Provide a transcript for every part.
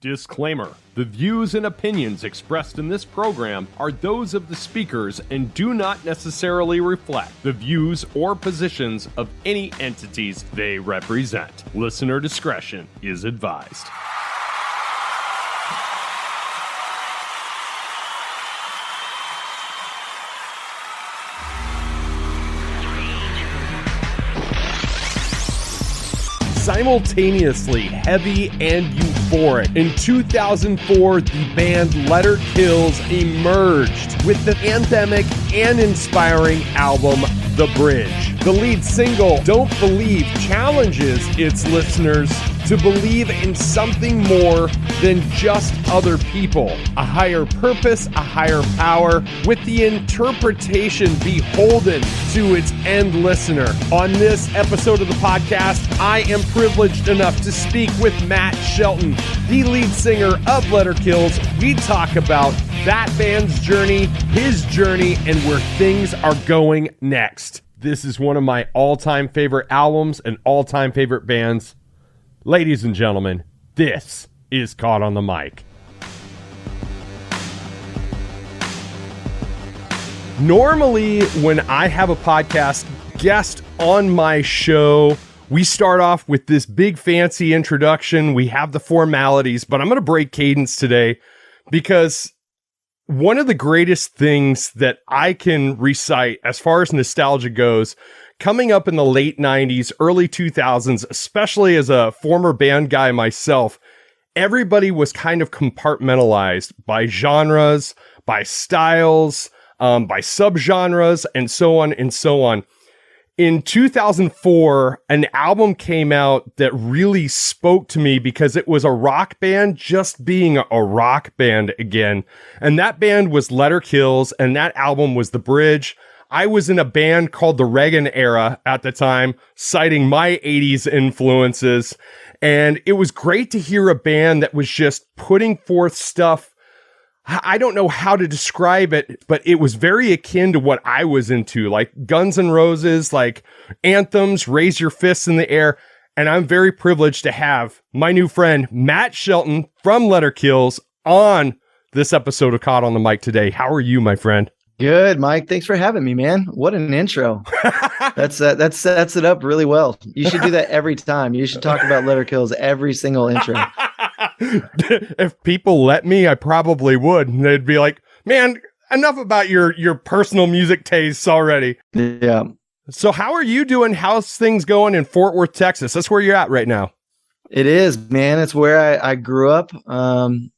Disclaimer. The views and opinions expressed in this program are those of the speakers and do not necessarily reflect the views or positions of any entities they represent. Listener discretion is advised. Simultaneously heavy and euphoric. In 2004, the band Letter Kills emerged with the anthemic and inspiring album, The Bridge. The lead single, Don't Believe, challenges its listeners to believe in something more than just other people. A higher purpose, a higher power, with the interpretation beholden to its end listener. On this episode of the podcast, I am privileged enough to speak with Matt Shelton, the lead singer of Letter Kills. We talk about that band's journey, his journey, and where things are going next. This is one of my all-time favorite albums and all-time favorite bands. Ladies and gentlemen, this is Caught on the Mic. Normally, when I have a podcast guest on my show, we start off with this big fancy introduction. We have the formalities, but I'm going to break cadence today because one of the greatest things that I can recite as far as nostalgia goes, coming up in the late 90s, early 2000s, especially as a former band guy myself, everybody was kind of compartmentalized by genres, by styles, by subgenres, and so on and so on. In 2004, an album came out that really spoke to me because it was a rock band just being a rock band again. And that band was Letter Kills, and that album was The Bridge. I was in a band called the Reagan Era at the time, citing my 80s influences. And it was great to hear a band that was just putting forth stuff. I don't know how to describe it, but it was very akin to what I was into, like Guns N' Roses, like anthems, raise your fists in the air. And I'm very privileged to have my new friend, Matt Shelton from Letter Kills, on this episode of Caught on the Mic today. How are you, my friend? Good, Mike. Thanks for having me, man. What an intro. That sets it up really well. You should do that every time. You should talk about Letter Kills every single intro. If people let me, I probably would. And they'd be like, man, enough about your personal music tastes already. Yeah. So how are you doing? How's things going in Fort Worth, Texas? That's where you're at right now. It is, man. It's where I grew up. And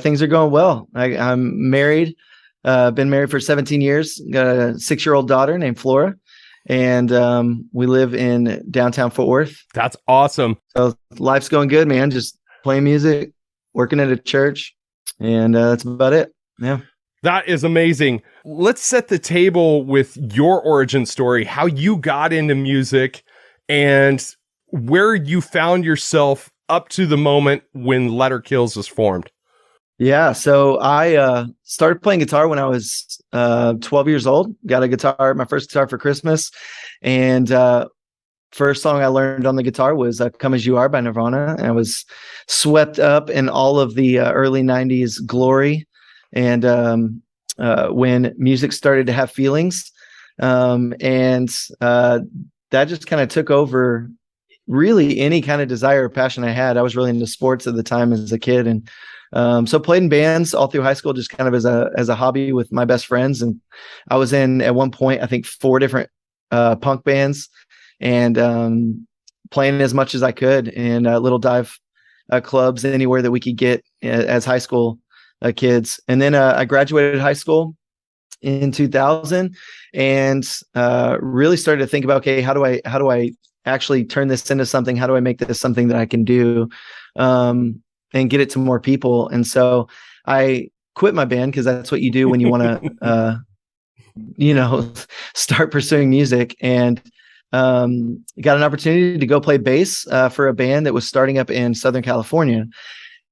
things are going well. I'm married. Been married for 17 years, got a 6-year-old daughter named Flora, and we live in downtown Fort Worth. That's awesome. So life's going good, man. Just playing music, working at a church, and that's about it. Yeah. That is amazing. Let's set the table with your origin story, how you got into music and where you found yourself up to the moment when Letter Kills was formed. Yeah, so I started playing guitar when I was 12 years old. Got a guitar, my first guitar for Christmas. And first song I learned on the guitar was Come As You Are by Nirvana. And I was swept up in all of the early 90s glory. And when music started to have feelings. That just kind of took over really any kind of desire or passion I had. I was really into sports at the time as a kid. And so played in bands all through high school, just kind of as a hobby with my best friends. And I was in, at one point, I think 4 different punk bands, and playing as much as I could in little dive clubs anywhere that we could get as high school kids. And then I graduated high school in 2000 and really started to think about, okay, how do I actually turn this into something? How do I make this something that I can do? And get it to more people. And so I quit my band because that's what you do when you want to, start pursuing music, and got an opportunity to go play bass for a band that was starting up in Southern California.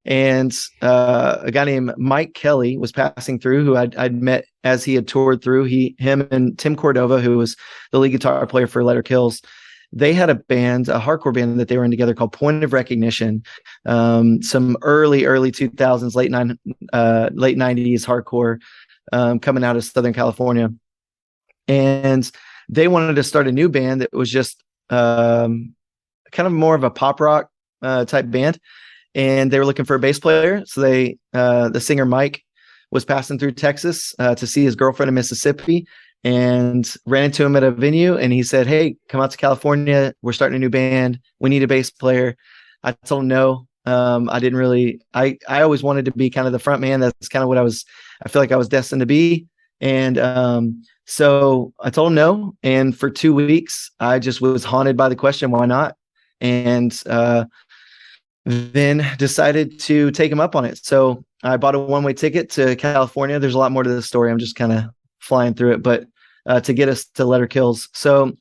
And a guy named Mike Kelly was passing through, who I'd met as he had toured through. Him and Tim Cordova, who was the lead guitar player for Letter Kills, they had a band, a hardcore band that they were in together called Point of Recognition. Some early 2000s, late 90s hardcore, coming out of Southern California. And they wanted to start a new band that was just kind of more of a pop rock type band. And they were looking for a bass player. So the singer Mike was passing through Texas to see his girlfriend in Mississippi, and ran into him at a venue. And he said, "Hey, come out to California. We're starting a new band. We need a bass player." I told him no. I didn't really, I always wanted to be kind of the front man. That's kind of what I feel like I was destined to be. And so I told him no. And for 2 weeks, I just was haunted by the question, why not? And then decided to take him up on it. So I bought a one-way ticket to California. There's a lot more to the story. I'm just kind of flying through it, but to get us to Letter Kills. So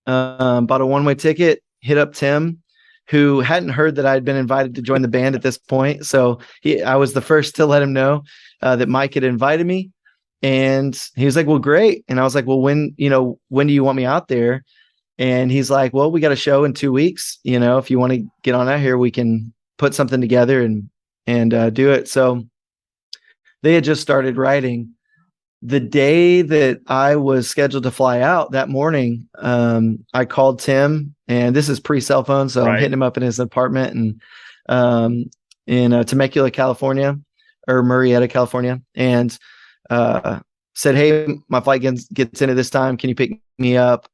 bought a one-way ticket, hit up Tim, who hadn't heard that I had been invited to join the band at this point. So I was the first to let him know that Mike had invited me. And he was like, "Well, great." And I was like, "Well, when do you want me out there?" And he's like, "Well, we got a show in 2 weeks. If you want to get on out here, we can put something together and do it." So they had just started writing. The day that I was scheduled to fly out, that morning, I called Tim, and this is pre-cell phone, so I'm hitting him up in his apartment and in Temecula, California, or Murrieta, California, and said, "Hey, my flight gets in at this time. Can you pick me up?"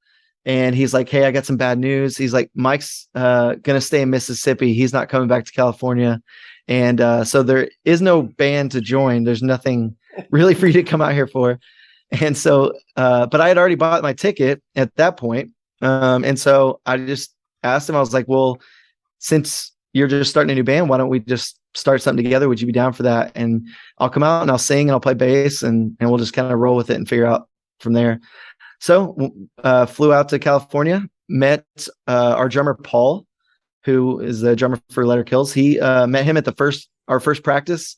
And he's like, "Hey, I got some bad news." He's like, "Mike's gonna stay in Mississippi. He's not coming back to California, and so there is no band to join. There's nothing really for you to come out here for." And so, but I had already bought my ticket at that point. And so I just asked him, I was like, "Well, since you're just starting a new band, why don't we just start something together? Would you be down for that? And I'll come out and I'll sing and I'll play bass and we'll just kind of roll with it and figure out from there." So flew out to California, met our drummer, Paul, who is the drummer for Letter Kills. He met him at our first practice.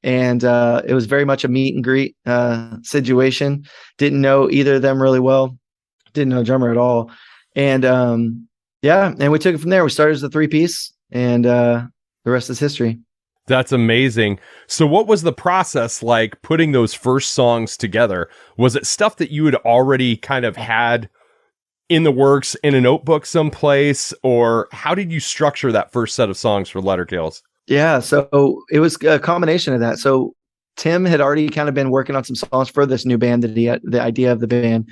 And it was very much a meet and greet situation. Didn't know either of them really well. Didn't know drummer at all. And and we took it from there. We started as a 3-piece, and the rest is history. That's amazing. So what was the process like putting those first songs together? Was it stuff that you had already kind of had in the works in a notebook someplace, or how did you structure that first set of songs for Letter Kills? Yeah, so it was a combination of that. So Tim had already kind of been working on some songs for this new band that he had, the idea of the band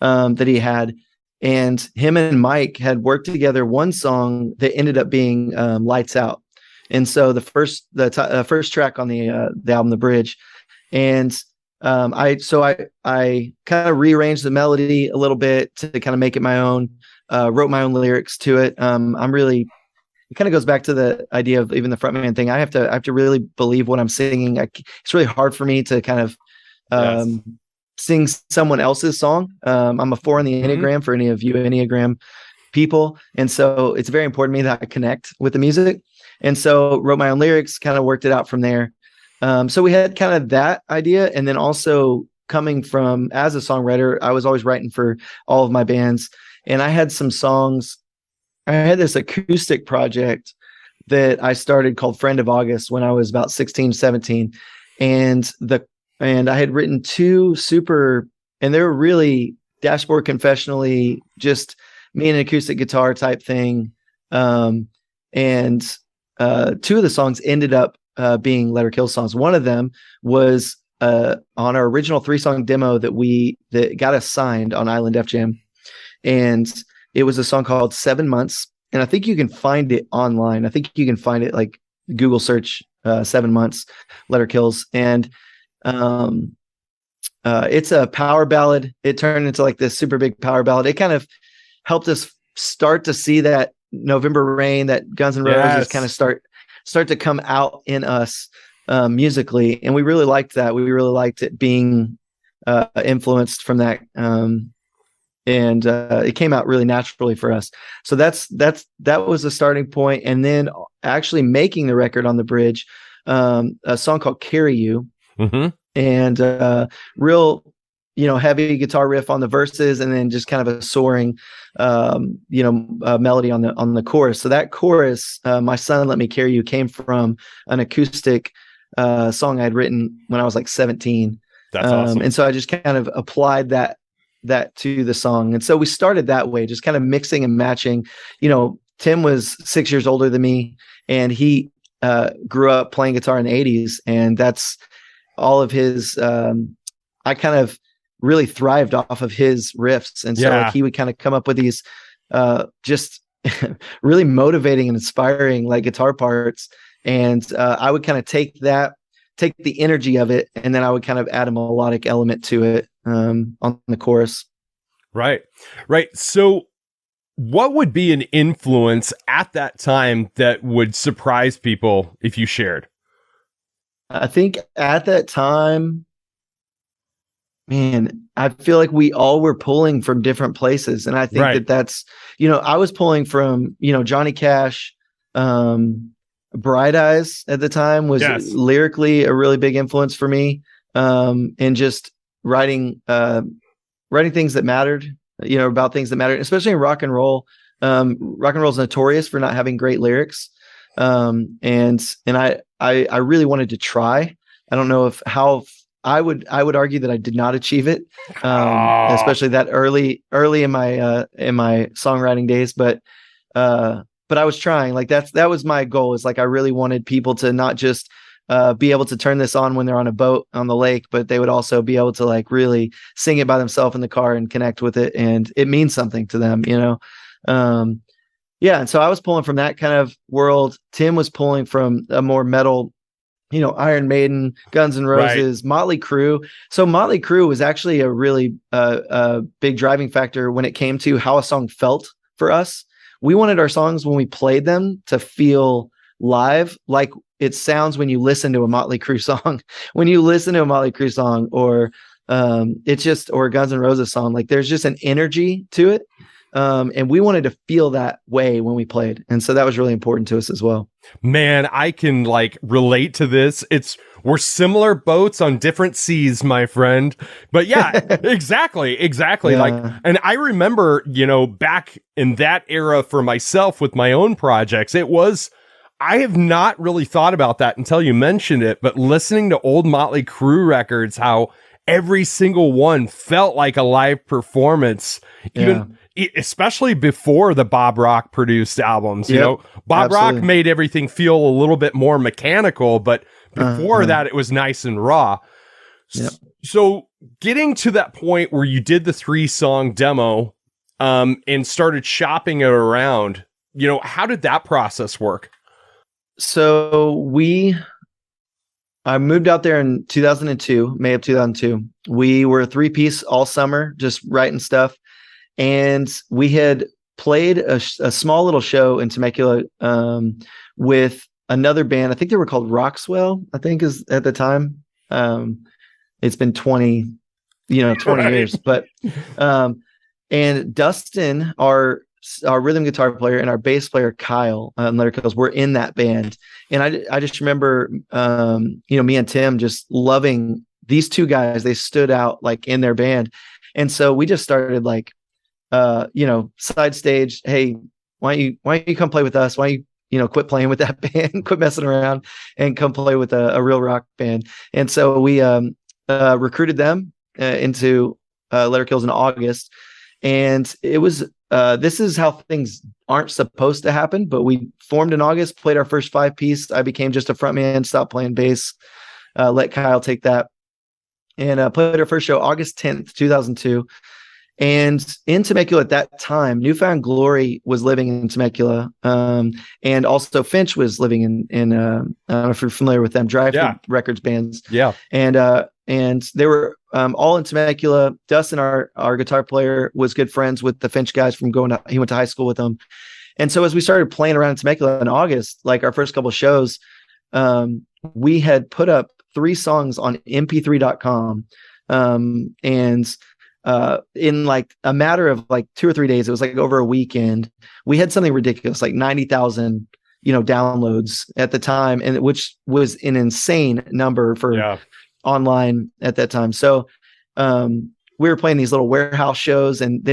that he had. And him and Mike had worked together one song that ended up being Lights Out. And so the first track on the album, The Bridge. And I kind of rearranged the melody a little bit to kind of make it my own, wrote my own lyrics to it. It kind of goes back to the idea of even the frontman thing. I have to really believe what I'm singing. It's really hard for me to kind of sing someone else's song. I'm a 4 on the Enneagram for any of you Enneagram people. And so it's very important to me that I connect with the music. And so wrote my own lyrics, kind of worked it out from there. So we had kind of that idea. And then also coming from, as a songwriter, I was always writing for all of my bands. And I had some songs. I had this acoustic project that I started called Friend of August when I was about 16, 17. And I had written 2 and they were really dashboard confessionally, just me and an acoustic guitar type thing. And 2 of the songs ended up being Letter Kill songs. One of them was on our original 3-song demo that got us signed on Island F Jam. And it was a song called 7 Months. And I think you can find it online. I think you can find it, like, Google search 7 Months, Letter Kills. And it's a power ballad. It turned into like this super big power ballad. It kind of helped us start to see that November Rain, that Guns N' Roses kind of start to come out in us musically. And we really liked that. We really liked it being influenced from that. And it came out really naturally for us. So that was the starting point. And then actually making the record on The Bridge, a song called Carry You. And real, heavy guitar riff on the verses, and then just kind of a soaring, melody on the chorus. So that chorus, "My Son, Let Me Carry You," came from an acoustic song I'd written when I was like 17. That's awesome. And so I just kind of applied that to the song. And so we started that way, just kind of mixing and matching. Tim was 6 years older than me, and he grew up playing guitar in the 80s, and that's all of his. I kind of really thrived off of his riffs, and so like he would kind of come up with these just really motivating and inspiring like guitar parts, and I would kind of take the energy of it, and then I would kind of add a melodic element to it on the chorus. Right. So what would be an influence at that time that would surprise people if you shared? I think at that time, man, I feel like we all were pulling from different places. And I think that's, I was pulling from, Johnny Cash, Bright Eyes at the time was lyrically a really big influence for me. And just writing things that mattered, about things that mattered, especially in rock and roll. Rock and roll is notorious for not having great lyrics. And I really wanted to try. I don't know how I would argue that I did not achieve it, especially that early in my songwriting days. But I was trying. Like that was my goal. Is like I really wanted people to not just be able to turn this on when they're on a boat on the lake, but they would also be able to like really sing it by themselves in the car and connect with it, and it means something to them, And so I was pulling from that kind of world. Tim was pulling from a more metal, Iron Maiden, Guns N' Roses, Motley Crue. So Motley Crue was actually a really big driving factor when it came to how a song felt for us. We wanted our songs when we played them to feel live, like it sounds when you listen to a Motley Crue song. When you listen to a Motley Crue song, or or a Guns N' Roses song, like there's just an energy to it. And we wanted to feel that way when we played. And so that was really important to us as well. Man, I can like relate to this. We're similar boats on different seas, my friend. But yeah, exactly. Yeah. Like, and I remember, back in that era for myself with my own projects, I have not really thought about that until you mentioned it, but listening to old Motley Crue records, how every single one felt like a live performance, especially before the Bob Rock produced albums. Bob Rock made everything feel a little bit more mechanical, but before that, it was nice and raw. Yep. So getting to that point where you did the 3-song demo and started shopping it around, how did that process work? So I moved out there in 2002, May of 2002. We were a 3-piece all summer, just writing stuff. And we had played a small little show in Temecula with another band. I think they were called Roxwell, I think is at the time. It's been 20 years. But and Dustin, our rhythm guitar player, and our bass player, Kyle, and Letter Kills, were in that band. And I just remember, me and Tim just loving these two guys. They stood out like in their band. And so we just started like, side stage. Hey, why don't you come play with us? Why don't you, quit playing with that band, quit messing around and come play with a real rock band. And so we recruited them into Letter Kills in August. And it was, this is how things aren't supposed to happen, but we formed in August, played our first 5-piece. I became just a frontman, stopped playing bass, let Kyle take that, and played our first show August 10th, 2002. And in Temecula at that time, Newfound Glory was living in Temecula. And also Finch was living in I don't know if you're familiar with them, Drive Records bands. Yeah. And they were all in Temecula. Dustin, our guitar player, was good friends with the Finch guys from he went to high school with them. And so as we started playing around in Temecula in August, like our first couple of shows, we had put up 3 songs on mp3.com. And in like a matter of like 2 or 3 days, it was like over a weekend, we had something ridiculous, like 90,000, downloads at the time, and which was an insane number for online at that time. So, we were playing these little warehouse shows, and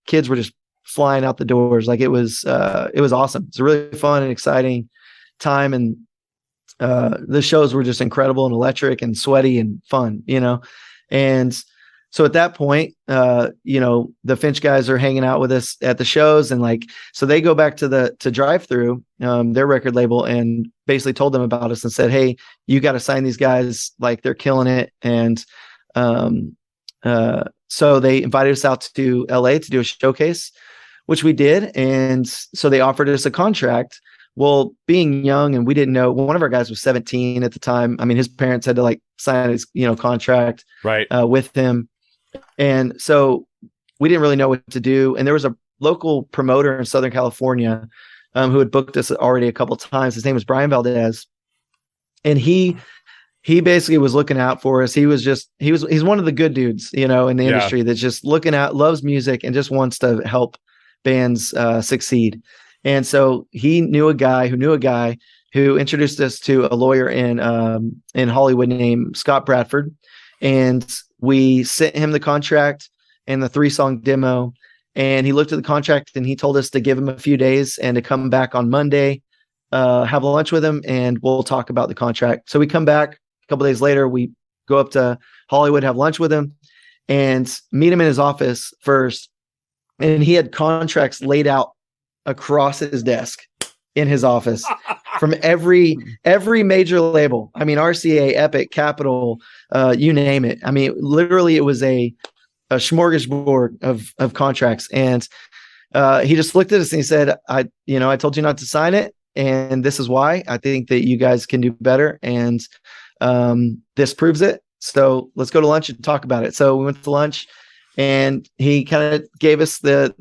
kids were just flying out the doors. Like it was awesome. It's a really fun and exciting time. And the shows were just incredible and electric and sweaty and fun, and so at that point, the Finch guys are hanging out with us at the shows, and so they go back to Drive Through, their record label, and basically told them about us and said, "Hey, you got to sign these guys. Like they're killing it." And so they invited us out to LA to do a showcase, which we did. And so they offered us a contract. Well, being young, and we didn't know, one of our guys was 17 at the time. I mean, his parents had to sign his, contract with him. And so we didn't really know what to do. And there was a local promoter in Southern California who had booked us already a couple of times. His name was Brian Valdez. And he basically was looking out for us. He's one of the good dudes, in the industry that's just looking out, loves music, and just wants to help bands succeed. And so he knew a guy who introduced us to a lawyer in Hollywood named Scott Bradford. And we sent him the contract and the 3-song demo, and he looked at the contract and he told us to give him a few days and to come back on Monday, have lunch with him, and we'll talk about the contract. So we come back a couple days later, we go up to Hollywood, have lunch with him, and meet him in his office first. And he had contracts laid out across his desk in his office from every major label. I mean, RCA, Epic, Capitol, you name it. I mean, literally it was a smorgasbord of contracts. And he just looked at us and he said, I told you not to sign it, and this is why. I think that you guys can do better, and this proves it. So let's go to lunch and talk about it. So we went to lunch, and he kind of gave us the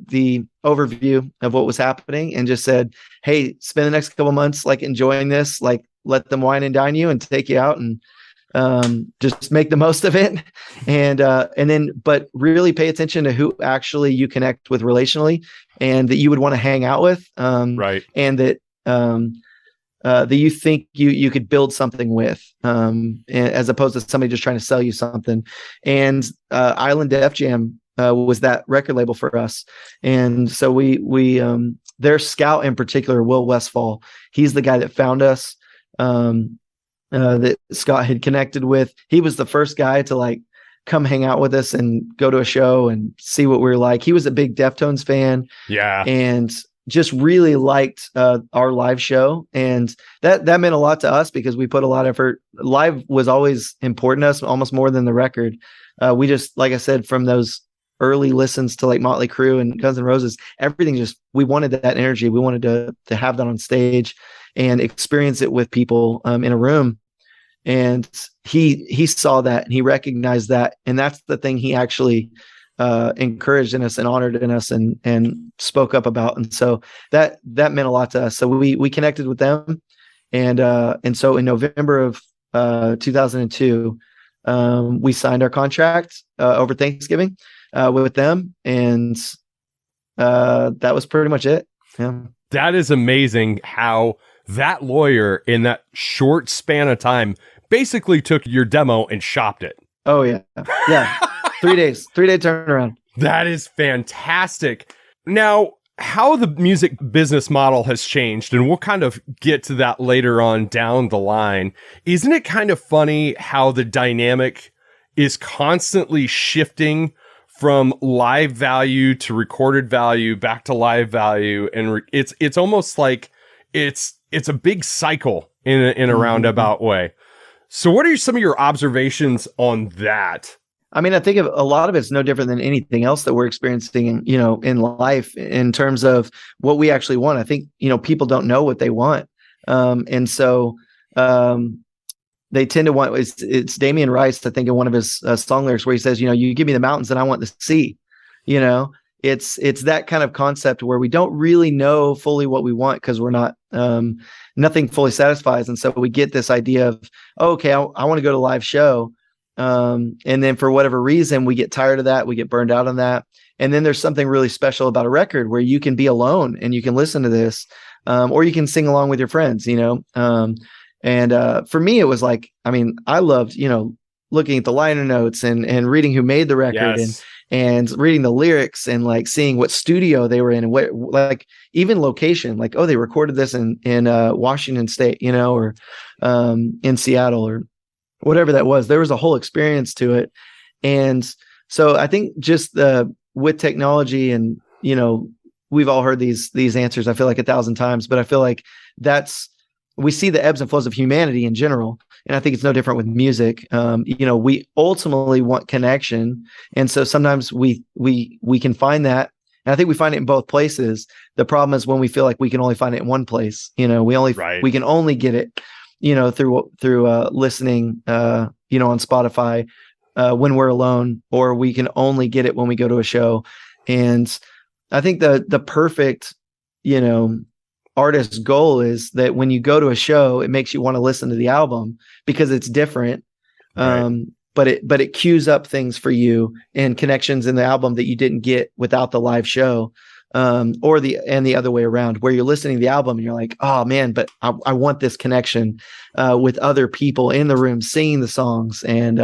overview of what was happening and just said, "Hey, spend the next couple months enjoying this, let them wine and dine you and take you out, and just make the most of it. But really pay attention to who actually you connect with relationally, and that you would want to hang out with, right. And that that you think you could build something with, as opposed to somebody just trying to sell you something." And Island Def Jam was that record label for us. And so we their scout in particular, Will Westfall, he's the guy that found us, that Scott had connected with. He was the first guy to come hang out with us and go to a show and see what we were like. He was a big Deftones fan. Yeah. And just really liked our live show. And that meant a lot to us because we put a lot of effort. Live was always important to us, almost more than the record. We just, like I said, from those early listens to Motley Crue and Guns N' Roses, everything we wanted that energy. We wanted to have that on stage and experience it with people in a room. And he saw that and he recognized that. And that's the thing he actually encouraged in us and honored in us and spoke up about. And so that meant a lot to us. So we connected with them. And so in November of 2002, we signed our contract over Thanksgiving with them. And that was pretty much it. Yeah. That is amazing how that lawyer in that short span of time basically took your demo and shopped it. Oh yeah. Yeah. 3 days, 3-day turnaround. That is fantastic. Now, how the music business model has changed, and we'll kind of get to that later on down the line. Isn't it kind of funny how the dynamic is constantly shifting from live value to recorded value back to live value? And it's almost like it's a big cycle in a roundabout way. So what are some of your observations on that? I mean, I think a lot of it's no different than anything else that we're experiencing, in life in terms of what we actually want. I think, people don't know what they want. And so they tend to want, it's Damian Rice, I think, in one of his song lyrics where he says, you give me the mountains and I want the sea. It's that kind of concept where we don't really know fully what we want because we're not, nothing fully satisfies. And so we get this idea of, okay, I want to go to a live show. And then for whatever reason, we get tired of that. We get burned out on that. And then there's something really special about a record where you can be alone and you can listen to this, or you can sing along with your friends, And for me, it was I loved, looking at the liner notes and reading who made the record Yes. and reading the lyrics and like seeing what studio they were in and what, like, even location, like, oh, they recorded this in Washington State, you know, or in Seattle or whatever that was. There was a whole experience to it. And so I think just with technology and, you know, we've all heard these answers, I feel like 1,000 times, but I feel like we see the ebbs and flows of humanity in general. And I think it's no different with music. You know, we ultimately want connection. And so sometimes we can find that. And I think we find it in both places. The problem is when we feel like we can only find it in one place, you know, we can only get it, you know, through listening, you know, on Spotify, when we're alone, or we can only get it when we go to a show. And I think the perfect, you know, artist's goal is that when you go to a show, it makes you want to listen to the album because it's different. Right. But it cues up things for you and connections in the album that you didn't get without the live show, or the other way around, where you're listening to the album and you're like, oh man, but I want this connection with other people in the room singing the songs and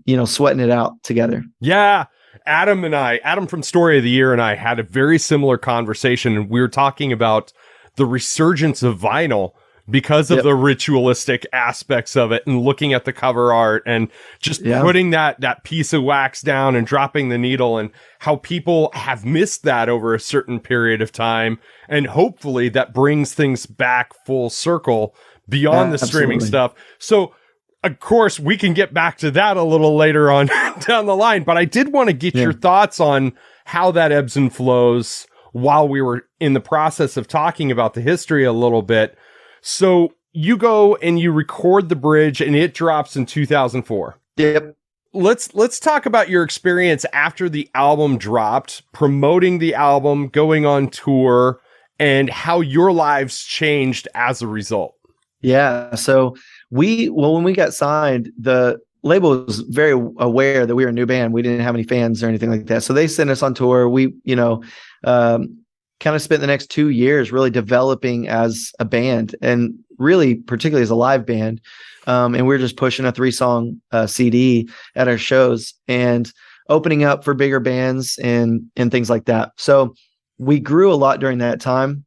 you know, sweating it out together. Yeah. Adam from Story of the Year and I had a very similar conversation, and we were talking about the resurgence of vinyl because of the ritualistic aspects of it, and looking at the cover art and just putting that piece of wax down and dropping the needle, and how people have missed that over a certain period of time. And hopefully that brings things back full circle beyond the streaming stuff. So, of course, we can get back to that a little later on down the line, but I did want to get your thoughts on how that ebbs and flows while we were in the process of talking about the history a little bit. So you go and you record the bridge, and it drops in 2004. Yep. Let's talk about your experience after the album dropped, promoting the album, going on tour, and how your lives changed as a result. Yeah. So when we got signed, the label was very aware that we were a new band. We didn't have any fans or anything like that. So they sent us on tour. We, you know, kind of spent the next 2 years really developing as a band, and really particularly as a live band. And we were just pushing a 3-song CD at our shows and opening up for bigger bands and things like that. So we grew a lot during that time.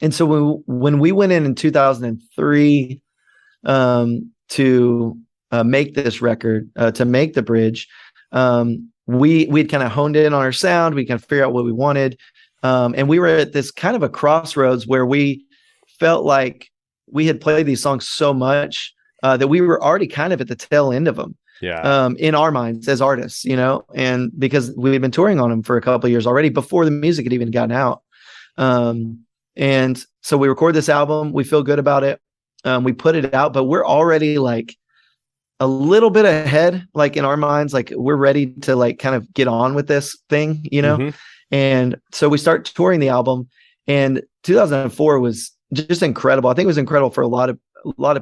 And so when we went in 2003 to make this record, to make the bridge, we'd kind of honed in on our sound. We kind of figured out what we wanted. And we were at this kind of a crossroads where we felt like we had played these songs so much that we were already kind of at the tail end of them. Yeah. In our minds as artists, you know, and because we had been touring on them for a couple of years already before the music had even gotten out. And so we record this album, we feel good about it. We put it out, but we're already like a little bit ahead, like in our minds, like we're ready to like kind of get on with this thing, you know? Mm-hmm. And so we start touring the album, and 2004 was just incredible. I think it was incredible for a lot of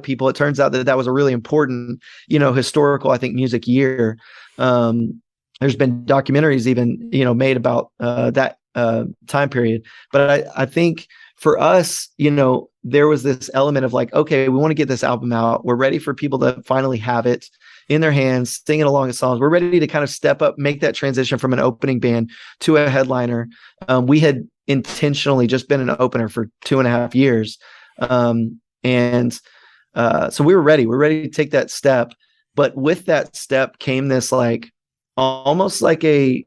people. It turns out that was a really important, you know, historical, I think, music year. There's been documentaries even, you know, made about that time period. But I think for us, you know, there was this element of like, okay, we want to get this album out. We're ready for people to finally have it in their hands, singing along the songs. We're ready to kind of step up, make that transition from an opening band to a headliner. We had intentionally just been an opener for 2.5 years. So we were ready. We're ready to take that step. But with that step came this like almost like a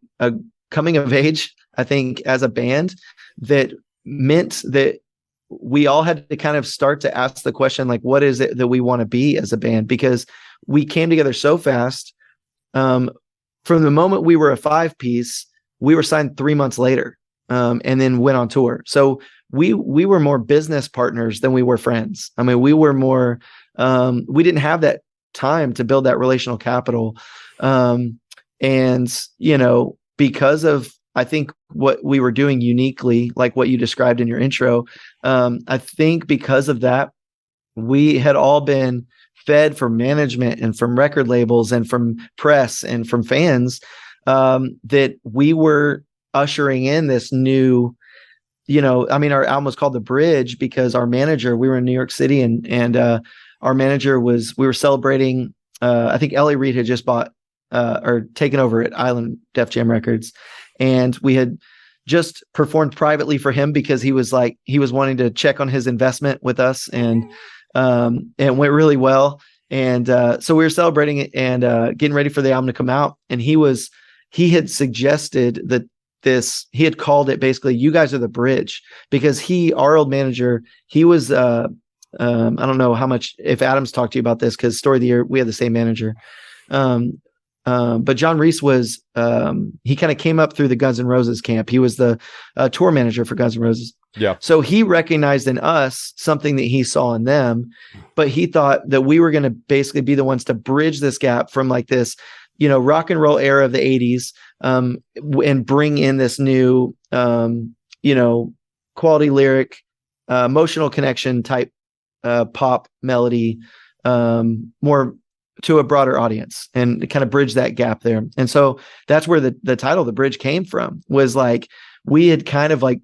coming of age, I think, as a band, that meant that we all had to kind of start to ask the question, like, what is it that we want to be as a band? Because we came together so fast. From the moment we were a 5-piece, we were signed 3 months later, and then went on tour. So we were more business partners than we were friends. I mean, we were more, we didn't have that time to build that relational capital. And, you know, because of, I think, what we were doing uniquely, like what you described in your intro, I think because of that, we had all been fed from management and from record labels and from press and from fans, that we were ushering in this new, you know, I mean, our album was called The Bridge because our manager, we were in New York City, and our manager we were celebrating I think Ellie Reed had just bought or taken over at Island Def Jam Records, and we had just performed privately for him because he was wanting to check on his investment with us, and it went really well. And so we were celebrating it and getting ready for the album to come out. And he had suggested that he had called it basically, "You guys are the bridge," because our old manager, he was, I don't know how much, if Adam's talked to you about this, because Story of the Year, we had the same manager. But John Reese was, he kind of came up through the Guns N' Roses camp. He was the tour manager for Guns N' Roses. Yeah. So he recognized in us something that he saw in them, but he thought that we were going to basically be the ones to bridge this gap from like this, rock and roll era of the 80s, and bring in this new, quality lyric, emotional connection type, pop melody, more to a broader audience, and kind of bridge that gap there. And so that's where the title, The Bridge, came from, was like, we had kind of like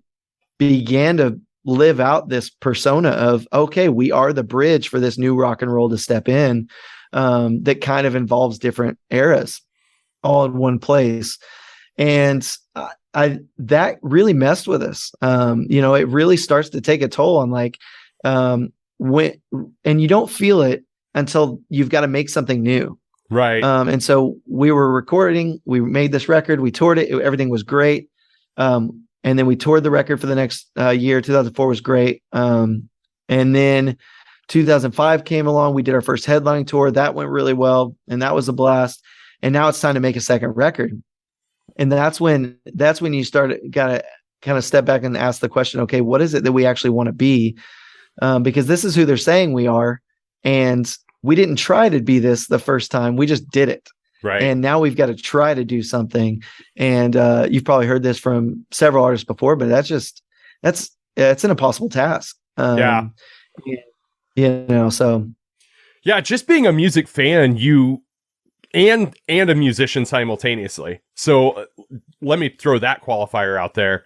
began to live out this persona of, okay, we are the bridge for this new rock and roll to step in, that kind of involves different eras all in one place. And that really messed with us. It really starts to take a toll on like, and you don't feel it until you've got to make something new. Right. And so we were recording, we made this record, we toured it, everything was great. And then we toured the record for the next year. 2004 was great. And then 2005 came along. We did our first headlining tour. That went really well, and that was a blast. And now it's time to make a second record. And that's when you got to kind of step back and ask the question, okay, what is it that we actually want to be? Because this is who they're saying we are. And we didn't try to be this the first time. We just did it. Right. And now we've got to try to do something. And you've probably heard this from several artists before, but it's an impossible task. Yeah. So. Yeah. Just being a music fan, and a musician simultaneously. So let me throw that qualifier out there.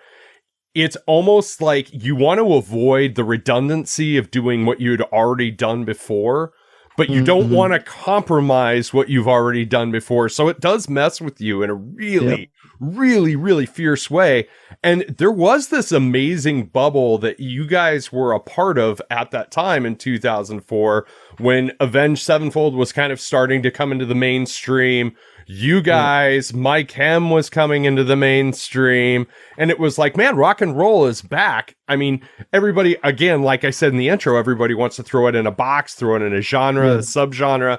It's almost like you want to avoid the redundancy of doing what you'd already done before, but you don't want to compromise what you've already done before. So it does mess with you in a really, really, really fierce way. And there was this amazing bubble that you guys were a part of at that time in 2004, when Avenged Sevenfold was kind of starting to come into the mainstream. You guys, Mike Hem was coming into the mainstream, and it was like, man, rock and roll is back. I mean, everybody, again, like I said in the intro, everybody wants to throw it in a box, throw it in a genre, a subgenre.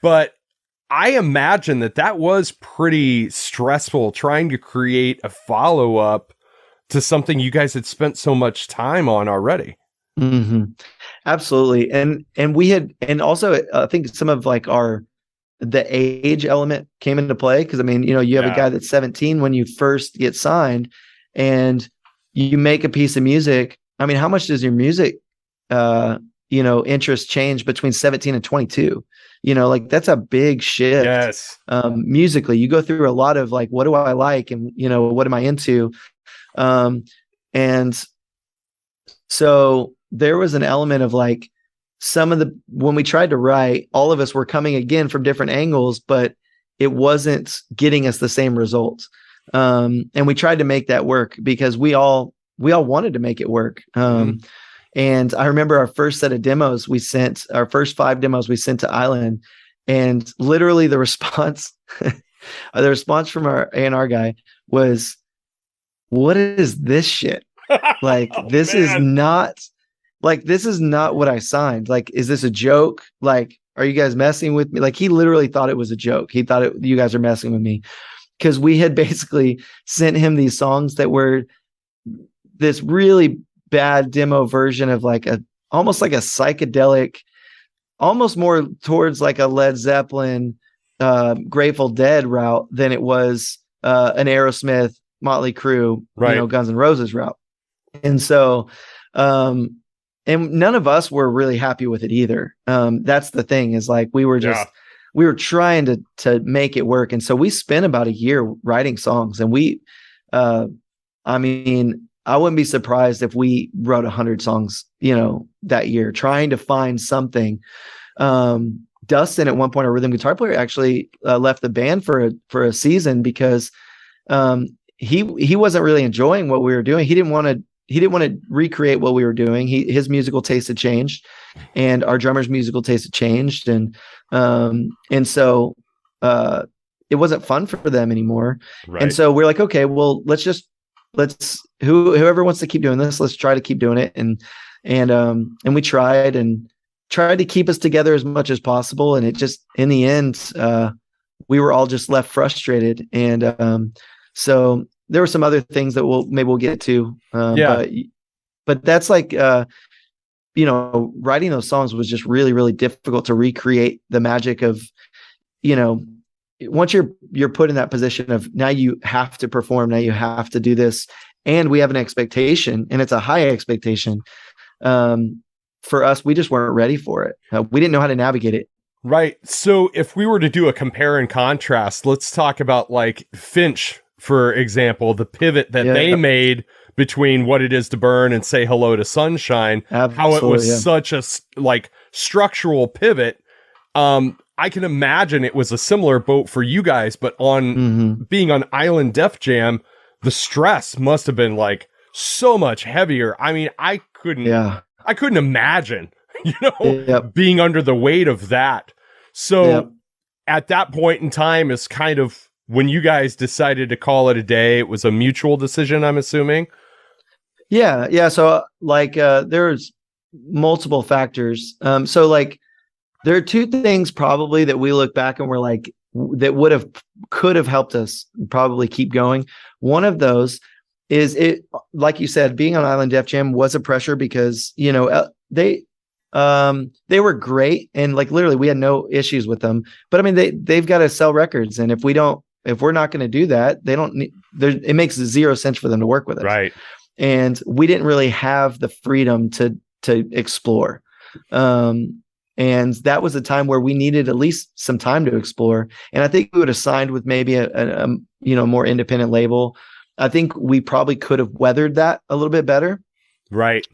But I imagine that was pretty stressful, trying to create a follow-up to something you guys had spent so much time on already. Mm-hmm. Absolutely. And we had, and also I think some of like the age element came into play. Cause I mean, you have a guy that's 17 when you first get signed, and you make a piece of music. I mean, how much does your music, interest change between 17 and 22? Like that's a big shift. Yes. Musically, you go through a lot of like, what do I like? And, what am I into? And so there was an element of like, when we tried to write, all of us were coming again from different angles, but it wasn't getting us the same results. And we tried to make that work because we all wanted to make it work. And I remember our first set of demos our first 5 demos we sent to Island, and literally the response from our A&R guy was, "What is this shit? Like, this is not what I signed. Like, is this a joke? Like, are you guys messing with me?" Like, he literally thought it was a joke. He thought you guys are messing with me, because we had basically sent him these songs that were this really bad demo version of like almost like a psychedelic, almost more towards like a Led Zeppelin, Grateful Dead route than it was an Aerosmith, Motley Crue, Guns N' Roses route. And so, and none of us were really happy with it either. That's the thing, is like, we were trying to make it work. And so we spent about a year writing songs, and I wouldn't be surprised if we wrote 100 songs, that year, trying to find something. Dustin at one point, our rhythm guitar player, actually left the band for a season because he wasn't really enjoying what we were doing. He didn't want to recreate what we were doing. His musical taste had changed, and our drummer's musical taste had changed, and so it wasn't fun for them anymore. Right. And so we're like, okay, well, let's whoever wants to keep doing this, let's try to keep doing it. And we tried to keep us together as much as possible. And it just, in the end, we were all just left frustrated. And so there were some other things that we'll get to. But that's like, writing those songs was just really, really difficult to recreate the magic of, once you're put in that position of now you have to perform, now you have to do this, and we have an expectation, and it's a high expectation. For us, we just weren't ready for it. We didn't know how to navigate it. Right. So if we were to do a compare and contrast, let's talk about like Finch, for example, the pivot that they made between What It Is to Burn and Say Hello to Sunshine, how it was such a like structural pivot. I can imagine it was a similar boat for you guys, but on being on Island Def Jam, the stress must have been like so much heavier. I mean, I couldn't imagine, being under the weight of that. So at that point in time is kind of when you guys decided to call it a day. It was a mutual decision, I'm assuming. Yeah. So like, there's multiple factors. So like, there are two things probably that we look back and we're like, that could have helped us probably keep going. One of those is it, like you said, being on Island Def Jam was a pressure because, they were great. And like, literally we had no issues with them, but I mean, they've got to sell records. And if we're not going to do that, it makes zero sense for them to work with us. Right. And we didn't really have the freedom to explore. And that was a time where we needed at least some time to explore. And I think we would have signed with maybe a more independent label. I think we probably could have weathered that a little bit better. Right.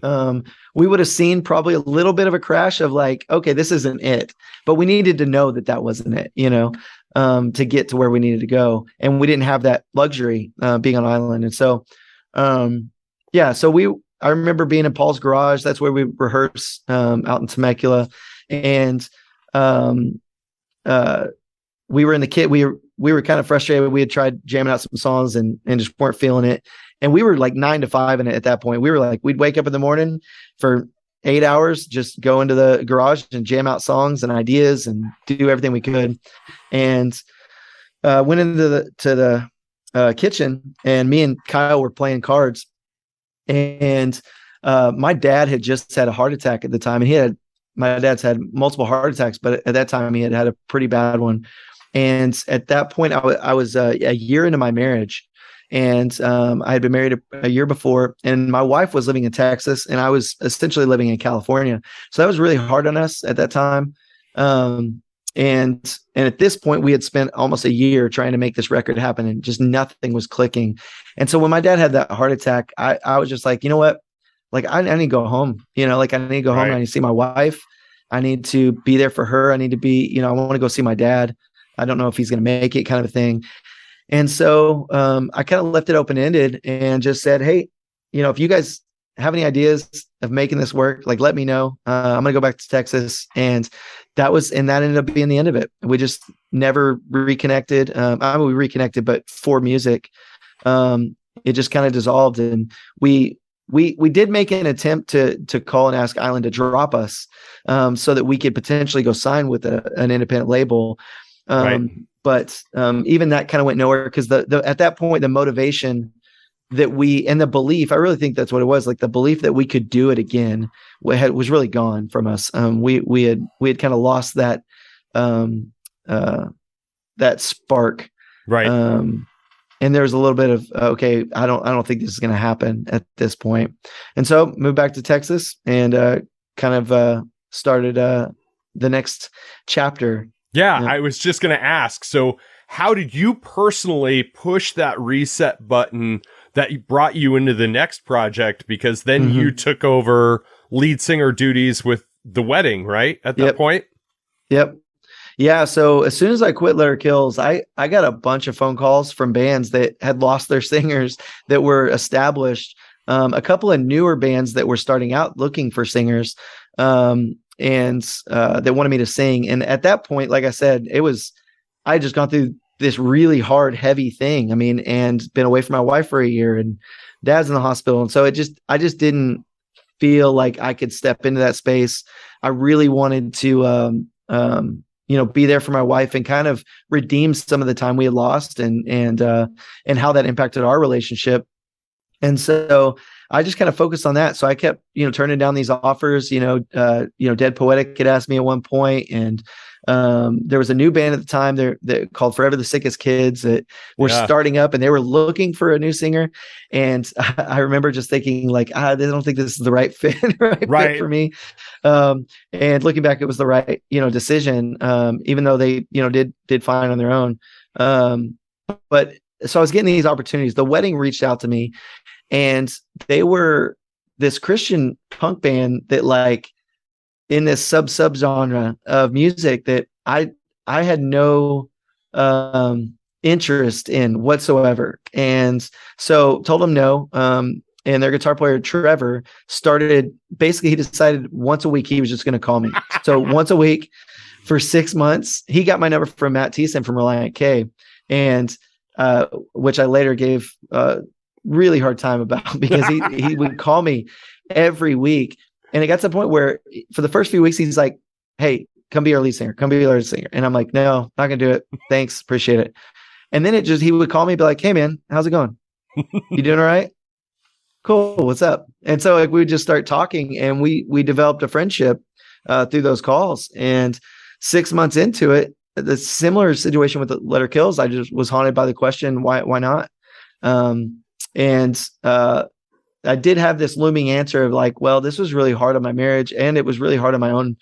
We would have seen probably a little bit of a crash of like, okay, this isn't it, but we needed to know that wasn't it, to get to where we needed to go. And we didn't have that luxury, being on Island. And so, I remember being in Paul's garage. That's where we rehearse, out in Temecula. And we were in the kit. We were kind of frustrated. We had tried jamming out some songs and just weren't feeling it. And we were like 9 to 5 in it at that point. We were like, we'd wake up in the morning for 8 hours, just go into the garage and jam out songs and ideas and do everything we could. And went into the kitchen, and me and Kyle were playing cards. And my dad had just had a heart attack at the time, and my dad's had multiple heart attacks, but at that time he had a pretty bad one. And at that point, I was a year into my marriage, and I had been married a year before, and my wife was living in Texas, and I was essentially living in California. So that was really hard on us at that time. And at this point, we had spent almost a year trying to make this record happen, and just nothing was clicking. And so when my dad had that heart attack, I was just like, you know what? Like, I need to go home, I need to go home and I need to see my wife. I need to be there for her. I need to be, I want to go see my dad. I don't know if he's going to make it, kind of a thing. And so I kind of left it open-ended and just said, hey, if you guys have any ideas of making this work, like, let me know. I'm going to go back to Texas. And that ended up being the end of it. We just never reconnected. We reconnected, but for music, it just kind of dissolved. And we did make an attempt to call and ask Island to drop us, so that we could potentially go sign with an independent label. Right. But even that kind of went nowhere, because at that point, the motivation and the belief, I really think that's what it was, like the belief that we could do it again was really gone from us. We had kind of lost that spark. Right. And there was a little bit of, okay, I don't think this is going to happen at this point. And so moved back to Texas and kind of started the next chapter. Yeah, I was just going to ask. So how did you personally push that reset button that brought you into the next project? Because then you took over lead singer duties with The Wedding, right? At that point? Yep. Yeah. So as soon as I quit Letter Kills, I got a bunch of phone calls from bands that had lost their singers that were established. A couple of newer bands that were starting out looking for singers, and that wanted me to sing. And at that point, like I said, I had just gone through this really hard, heavy thing. I mean, and been away from my wife for a year, and dad's in the hospital. And so I just didn't feel like I could step into that space. I really wanted to, be there for my wife and kind of redeem some of the time we had lost, and how that impacted our relationship. And so I just kind of focused on that. So I kept, turning down these offers. Dead Poetic had asked me at one point, and there was a new band at the time there that called Forever the Sickest Kids that were starting up, and they were looking for a new singer. And I remember just thinking like, they don't think this is the right fit, fit for me. And looking back, it was the right, decision. Even though they, did fine on their own. But so I was getting these opportunities. The Wedding reached out to me, and they were this Christian punk band that, like, in this sub genre of music that I had no interest in whatsoever. And so told them no. And their guitar player, Trevor, he decided once a week he was just going to call me. So once a week for 6 months, he got my number from Matt Thiessen from Reliant K, and which I later gave a really hard time about, because he would call me every week. And it got to the point where for the first few weeks, he's like, "Hey, come be our lead singer. Come be our lead singer." And I'm like, "No, not going to do it. Thanks. Appreciate it." And then he would call me and be like, "Hey man, how's it going? You doing all right? Cool. What's up?" And so we would just start talking, and we developed a friendship through those calls. And 6 months into it, the similar situation with the Letter Kills, I just was haunted by the question, why not? I did have this looming answer of like, well, this was really hard on my marriage, and it was really hard on my own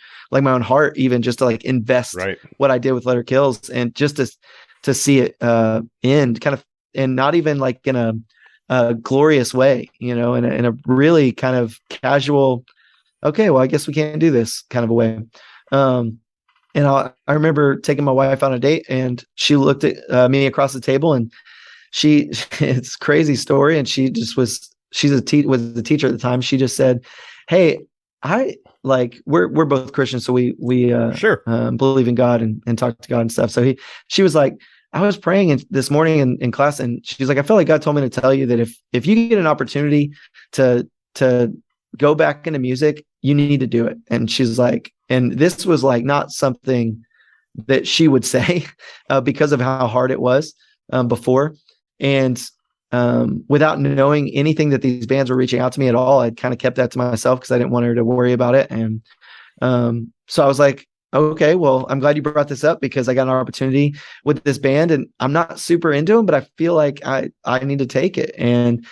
heart, even just to like invest what I did with Letter Kills, and just to see it end kind of, and not even like in a glorious way, in a really kind of casual, okay, well, I guess we can't do this kind of a way. And I remember taking my wife on a date, and she looked at me across the table, and it's a crazy story. And she just was a teacher at the time. She just said, "Hey, we're both Christians, so we believe in God and talk to God and stuff." So she was like, "I was praying this morning in class," and she's like, "I feel like God told me to tell you that if you get an opportunity to go back into music, you need to do it." And she's like, and this was like not something that she would say because of how hard it was before. And without knowing anything that these bands were reaching out to me at all, I'd kind of kept that to myself because I didn't want her to worry about it. And so I was like, okay, well, I'm glad you brought this up, because I got an opportunity with this band, and I'm not super into them, but I feel like I need to take it. And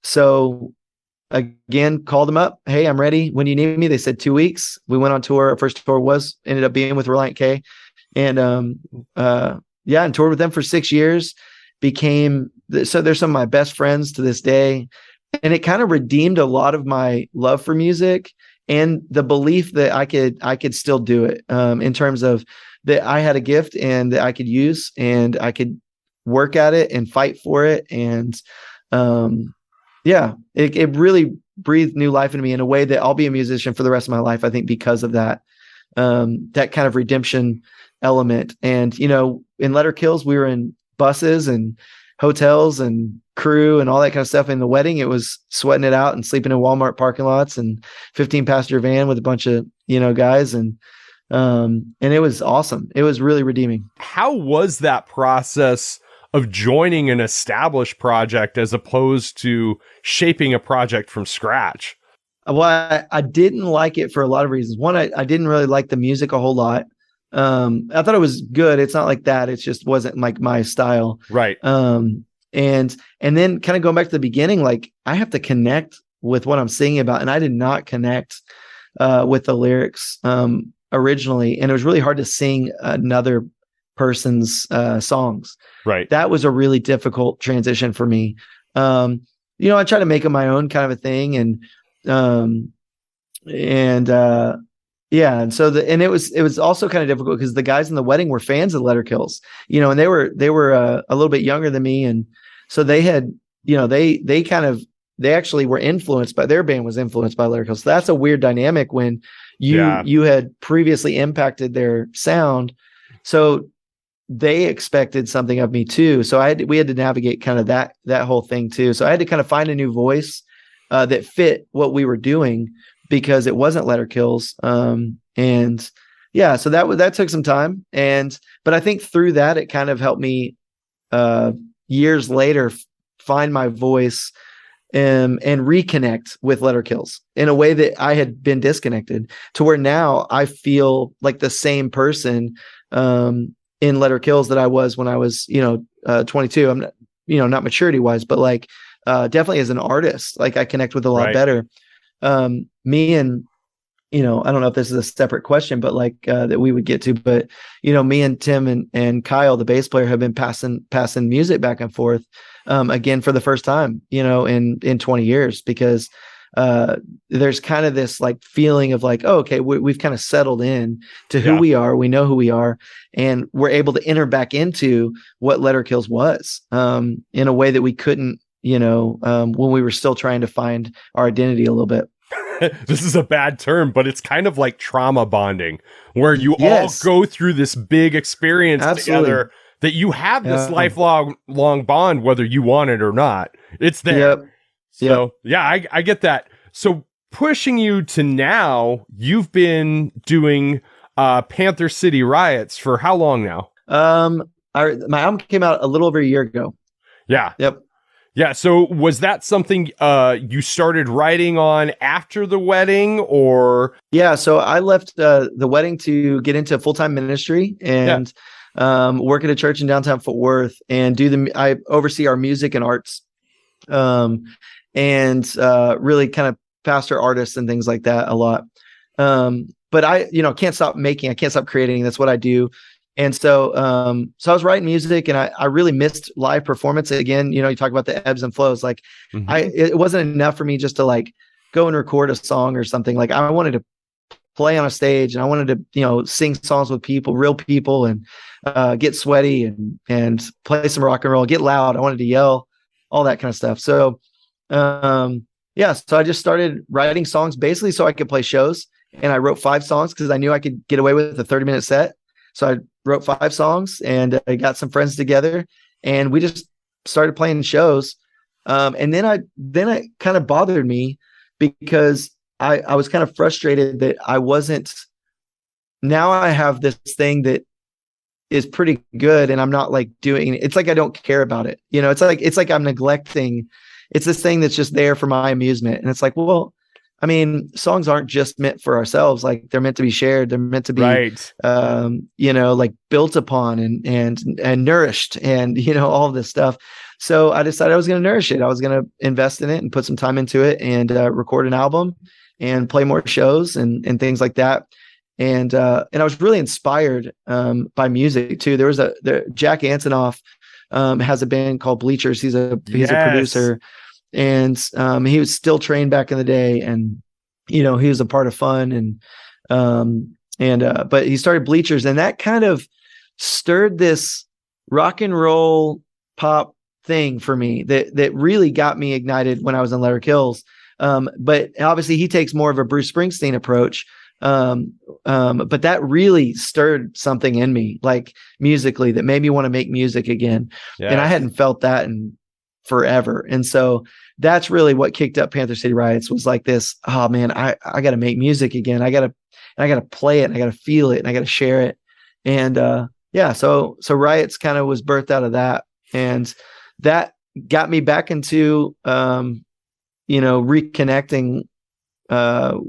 so again, called them up. "Hey, I'm ready. When do you need me?" They said 2 weeks. We went on tour. Our first tour ended up being with Reliant K, and and toured with them for 6 years. So they're some of my best friends to this day. And it kind of redeemed a lot of my love for music and the belief that I could still do it, in terms of that I had a gift and that I could use, and I could work at it and fight for it. And it really breathed new life into me in a way that I'll be a musician for the rest of my life, I think, because of that, that kind of redemption element. And, in Letter Kills, we were in buses and hotels and crew and all that kind of stuff. In The Wedding, it was sweating it out and sleeping in Walmart parking lots and 15-passenger van with a bunch of, guys. And it was awesome. It was really redeeming. How was that process of joining an established project as opposed to shaping a project from scratch? Well, I didn't like it for a lot of reasons. One, I didn't really like the music a whole lot. I thought it was good. It's not like that. It just wasn't like my style. Right. And then kind of going back to the beginning, like I have to connect with what I'm singing about. And I did not connect, with the lyrics, originally. And it was really hard to sing another person's, songs. Right. That was a really difficult transition for me. I try to make it my own kind of a thing. Yeah, and so it was also kind of difficult because the guys in the wedding were fans of Letter Kills, and they were a little bit younger than me, and so they had, they actually were influenced by their band was influenced by Letter Kills. So that's a weird dynamic when you had previously impacted their sound, so they expected something of me too. So we had to navigate kind of that whole thing too. So I had to kind of find a new voice that fit what we were doing, because it wasn't Letter Kills. And yeah, so that took some time. But I think through that, it kind of helped me years later find my voice and reconnect with Letter Kills in a way that I had been disconnected, to where now I feel like the same person in Letter Kills that I was when I was, 22. I'm not, not maturity wise, but like definitely as an artist, like I connect with a lot better. Me and, I don't know if this is a separate question, but like that we would get to, but me and Tim and Kyle, the bass player, have been passing music back and forth again for the first time, in 20 years, because there's kind of this like feeling of like, oh, okay, we've kind of settled in to who we are. We know who we are, and we're able to enter back into what Letter Kills was in a way that we couldn't, when we were still trying to find our identity a little bit. This is a bad term, but it's kind of like trauma bonding, where you all go through this big experience together, that you have this lifelong bond, whether you want it or not. It's there. So I get that. So pushing you to now, you've been doing Panther City Riots for how long now? My album came out a little over a year ago. Yeah. Yep. Yeah. So was that something you started writing on after the wedding, or? Yeah. So I left the wedding to get into full-time ministry and work at a church in downtown Fort Worth, and I oversee our music and arts, and really kind of pastor artists and things like that a lot. But I can't stop creating. That's what I do. And so I was writing music, and I really missed live performance. Again, you talk about the ebbs and flows. Like it wasn't enough for me just to like go and record a song or something. Like I wanted to play on a stage, and I wanted to, sing songs with people, real people, and get sweaty and play some rock and roll, get loud. I wanted to yell, all that kind of stuff. So, so I just started writing songs basically so I could play shows. And I wrote 5 songs because I knew I could get away with a 30-minute set. So I wrote 5 songs, and I got some friends together, and we just started playing shows. And then it kind of bothered me, because I was kind of frustrated that I wasn't. Now I have this thing that is pretty good, and I'm not like doing. It's like I don't care about it. It's like I'm neglecting. It's this thing that's just there for my amusement, and it's like, well, I mean, songs aren't just meant for ourselves. Like they're meant to be shared. They're meant to be, like built upon and nourished, and all of this stuff. So I decided I was going to nourish it. I was going to invest in it and put some time into it, and record an album and play more shows and things like that. And I was really inspired by music too. There was Jack Antonoff has a band called Bleachers. He's a producer. And he was still trained back in the day, and he was a part of Fun, but he started Bleachers, and that kind of stirred this rock and roll pop thing for me that really got me ignited when I was in Letter Kills. But obviously he takes more of a Bruce Springsteen approach. But that really stirred something in me, like musically, that made me want to make music again. Yes. And I hadn't felt that in forever. And so that's really what kicked up Panther City Riots, was like this, oh man, I got to make music again. I got to play it, and I got to feel it, and I got to share it. And, so Riots kind of was birthed out of that. And that got me back into, reconnecting,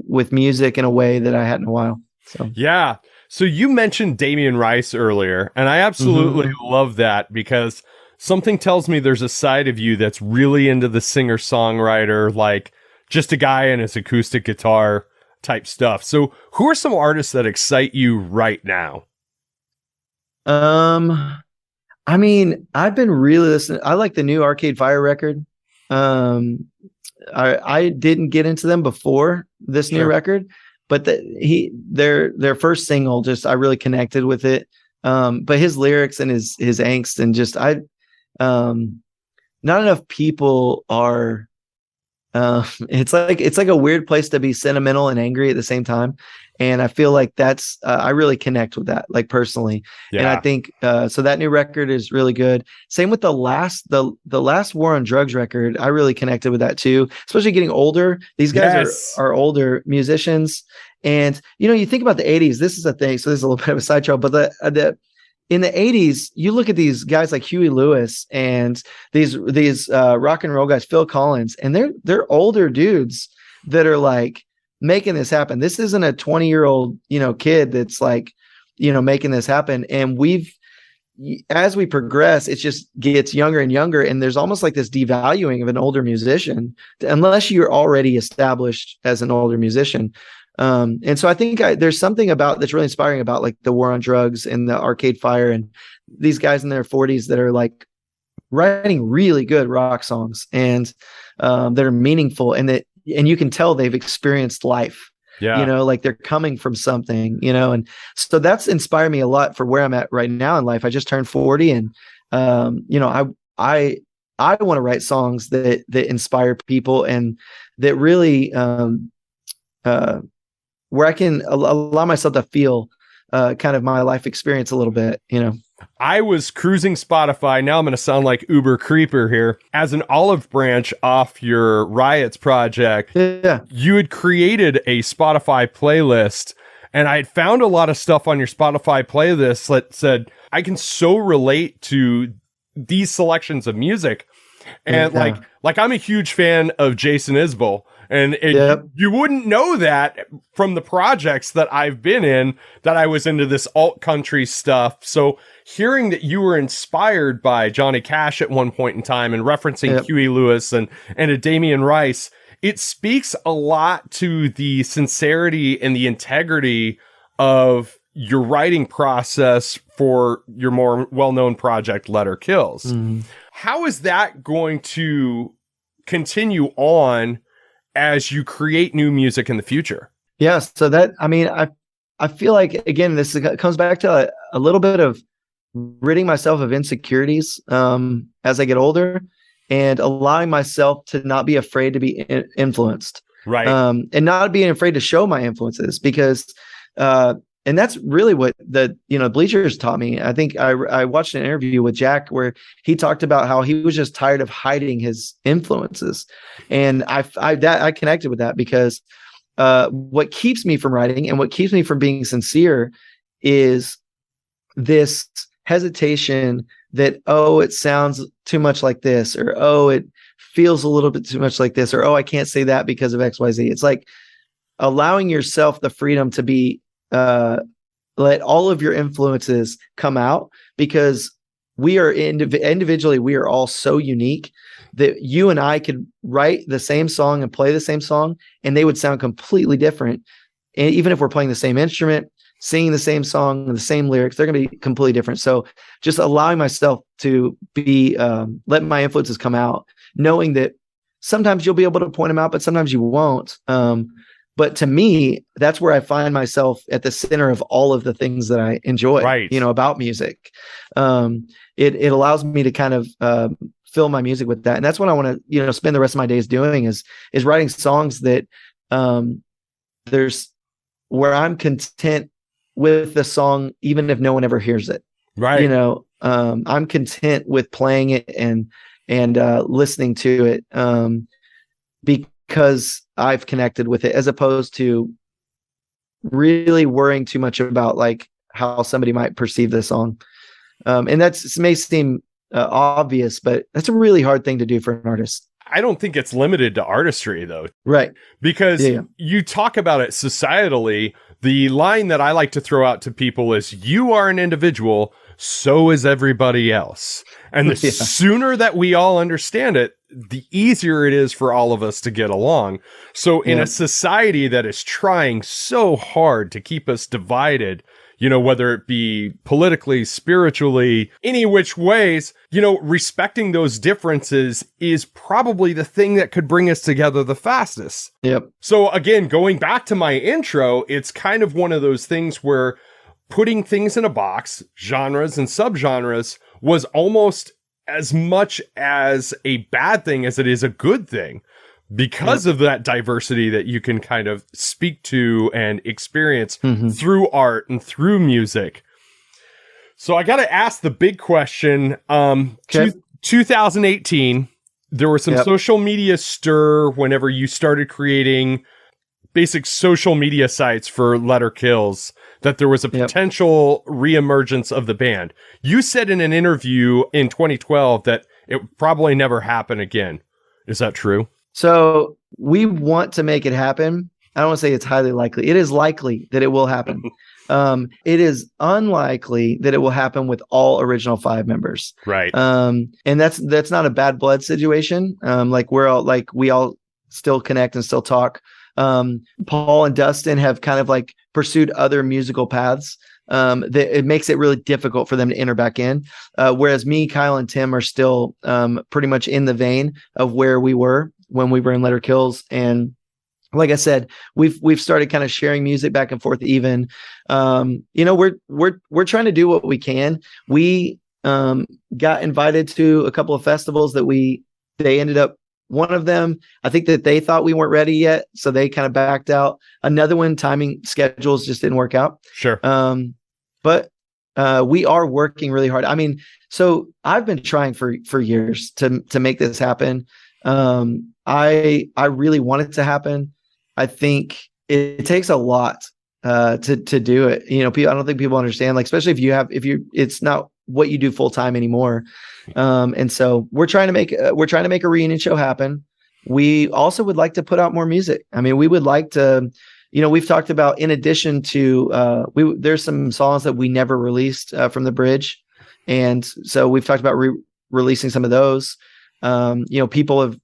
with music in a way that I hadn't in a while. So, yeah. So you mentioned Damian Rice earlier, and I absolutely love that, because something tells me there's a side of you that's really into the singer-songwriter, like just a guy and his acoustic guitar type stuff. So who are some artists that excite you right now? I mean, I've been really listening. I like the new Arcade Fire record. I didn't get into them before this new record, but their first single, just I really connected with it. But his lyrics and his angst and just not enough people are. It's like a weird place to be sentimental and angry at the same time, and I feel like that's I really connect with that, like personally. Yeah. And I think so that new record is really good. Same with the last War on Drugs record. I really connected with that too, especially getting older. These guys are older musicians, and you think about the 80s. This is a thing. So this is a little bit of a sidetrack, but the in the 80s, you look at these guys like Huey Lewis and these rock and roll guys, Phil Collins, and they're older dudes that are like making this happen. This isn't a 20-year-old, kid that's like, making this happen. And as we progress, it just gets younger and younger. And there's almost like this devaluing of an older musician, unless you're already established as an older musician. And so I think there's something about that's really inspiring about like the War on Drugs and the Arcade Fire and these guys in their 40s that are like writing really good rock songs and that are meaningful and you can tell they've experienced life. Yeah. Like they're coming from something, and so that's inspired me a lot for where I'm at right now in life. I just turned 40 and I want to write songs that inspire people and that really where I can allow myself to feel kind of my life experience a little bit, I was cruising Spotify. Now I'm going to sound like Uber Creeper here. As an olive branch off your Riots project, you had created a Spotify playlist, and I had found a lot of stuff on your Spotify playlist that said, I can so relate to these selections of music. And like I'm a huge fan of Jason Isbell. And you wouldn't know that from the projects that I've been in, that I was into this alt country stuff. So hearing that you were inspired by Johnny Cash at one point in time and referencing Huey Lewis and a Damian Rice, it speaks a lot to the sincerity and the integrity of your writing process for your more well-known project, Letter Kills. Mm-hmm. How is that going to continue on as you create new music in the future? Yeah. So I feel like, again, this comes back to a little bit of ridding myself of insecurities as I get older and allowing myself to not be afraid to be influenced. Right. And not being afraid to show my influences because, and that's really what the Bleachers taught me. I think I watched an interview with Jack where he talked about how he was just tired of hiding his influences, and I connected with that because what keeps me from writing and what keeps me from being sincere is this hesitation that it sounds too much like this, or it feels a little bit too much like this, or I can't say that because of XYZ. It's like allowing yourself the freedom to be let all of your influences come out, because we are individually, we are all so unique that you and I could write the same song and play the same song and they would sound completely different. And even if we're playing the same instrument, singing the same song and the same lyrics, they're going to be completely different. So just allowing myself to be, letting my influences come out, knowing that sometimes you'll be able to point them out, but sometimes you won't. But to me, that's where I find myself at the center of all of the things that I enjoy, right, about music. It allows me to kind of fill my music with that. And that's what I want to, spend the rest of my days doing is writing songs that there's where I'm content with the song, even if no one ever hears it. Right. I'm content with playing it and listening to it because I've connected with it, as opposed to really worrying too much about like how somebody might perceive the song. And it may seem obvious, but that's a really hard thing to do for an artist. I don't think it's limited to artistry though. Right. Because you talk about it societally. The line that I like to throw out to people is, you are an individual, so is everybody else. And the sooner that we all understand it, the easier it is for all of us to get along. So in a society that is trying so hard to keep us divided, whether it be politically, spiritually, any which ways, respecting those differences is probably the thing that could bring us together the fastest. Yep. So again, going back to my intro, it's kind of one of those things where putting things in a box, genres and subgenres, was almost as much as a bad thing as it is a good thing, because of that diversity that you can kind of speak to and experience through art and through music. So I got to ask the big question. 2018, there was some social media stir whenever you started creating basic social media sites for Letter Kills, that there was a potential reemergence of the band. You said in an interview in 2012 that it would probably never happen again. Is that true? So we want to make it happen. I don't want to say it's highly likely. It is likely that it will happen. It is unlikely that it will happen with all original 5 members. Right. And that's not a bad blood situation. We all still connect and still talk. Paul and Dustin have kind of like pursued other musical paths. It makes it really difficult for them to enter back in. Whereas me, Kyle, and Tim are still pretty much in the vein of where we were when we were in Letter Kills. And like I said, we've started kind of sharing music back and forth even. We're trying to do what we can. We got invited to a couple of festivals that they ended up, one of them, I think that they thought we weren't ready yet, so they kind of backed out. Another one, timing schedules just didn't work out. Sure. But we are working really hard. I mean, so I've been trying for years to make this happen. I really want it to happen. I think it takes a lot to do it. I don't think people understand, like, especially if it's not what you do full time anymore. And so we're trying to make a reunion show happen. We also would like to put out more music. I mean, we would like to, we've talked about, in addition to, there's some songs that we never released from the bridge. And so we've talked about releasing some of those. People have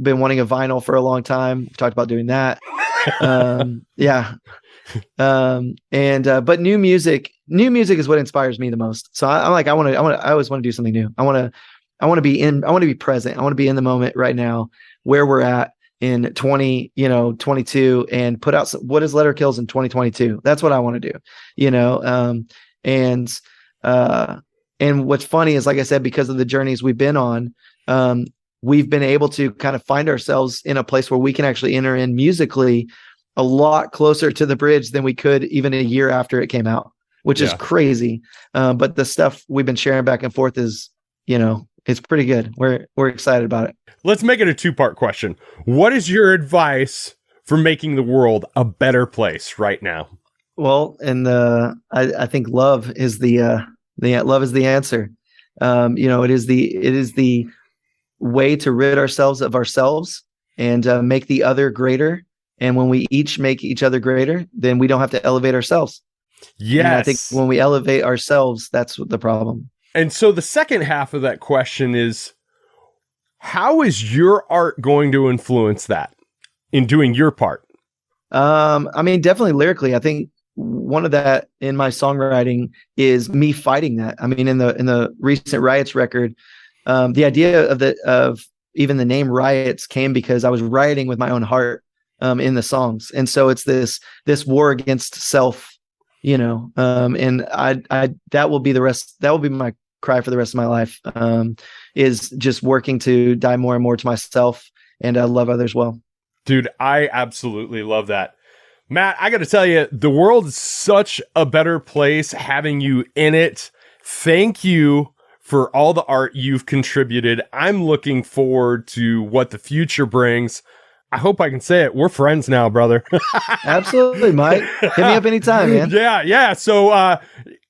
been wanting a vinyl for a long time. We've talked about doing that. But new music is what inspires me the most. So I always want to do something new. I want to be present. I want to be in the moment right now where we're at in 22, and put out what is Letter Kills in 2022. That's what I want to do, and what's funny is, like I said, because of the journeys we've been on, we've been able to kind of find ourselves in a place where we can actually enter in musically a lot closer to the bridge than we could even a year after it came out, which is crazy. But the stuff we've been sharing back and forth is, it's pretty good. We're excited about it. Let's make it a 2-part question. What is your advice for making the world a better place right now? Well, and I think love is the love is the answer. It is the way to rid ourselves of ourselves and make the other greater. And when we each make each other greater, then we don't have to elevate ourselves. Yes. And I think when we elevate ourselves, that's the problem. And so the second half of that question is, how is your art going to influence that in doing your part? I mean, definitely lyrically. I think one of that in my songwriting is me fighting that. I mean, in the recent Riots record, the idea of even the name Riots came because I was rioting with my own heart in the songs. And so it's this war against self, and that will be my cry for the rest of my life, is just working to die more and more to myself and love others well. Dude, I absolutely love that. Matt, I got to tell you, the world is such a better place having you in it. Thank you for all the art you've contributed. I'm looking forward to what the future brings. I hope I can say it. We're friends now, brother. Absolutely, Mike. Hit me up anytime, man. Yeah. So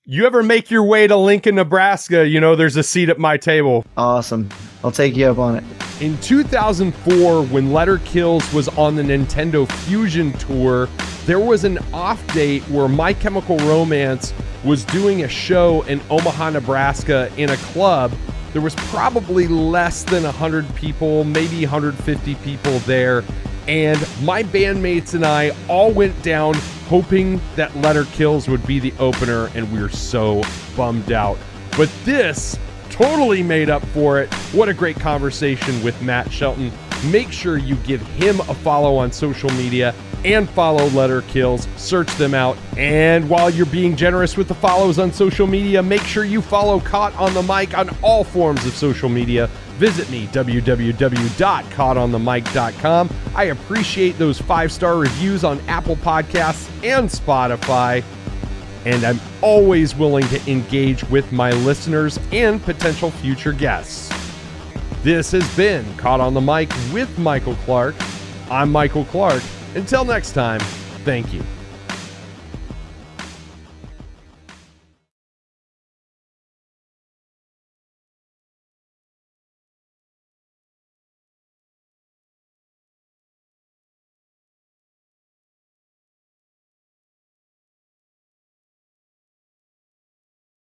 you ever make your way to Lincoln, Nebraska, there's a seat at my table. Awesome. I'll take you up on it. In 2004, when Letter Kills was on the Nintendo Fusion Tour, there was an off date where My Chemical Romance was doing a show in Omaha, Nebraska in a club. There was probably less than 100 people, maybe 150 people there. And my bandmates and I all went down hoping that Letter Kills would be the opener, and we're so bummed out. But this totally made up for it. What a great conversation with Matt Shelton. Make sure you give him a follow on social media and follow Letter Kills. Search them out. And while you're being generous with the follows on social media, make sure you follow Caught on the Mic on all forms of social media. Visit me, www.caughtonthemic.com. I appreciate those 5-star reviews on Apple Podcasts and Spotify. And I'm always willing to engage with my listeners and potential future guests. This has been Caught on the Mic with Michael Clark. I'm Michael Clark. Until next time, thank you.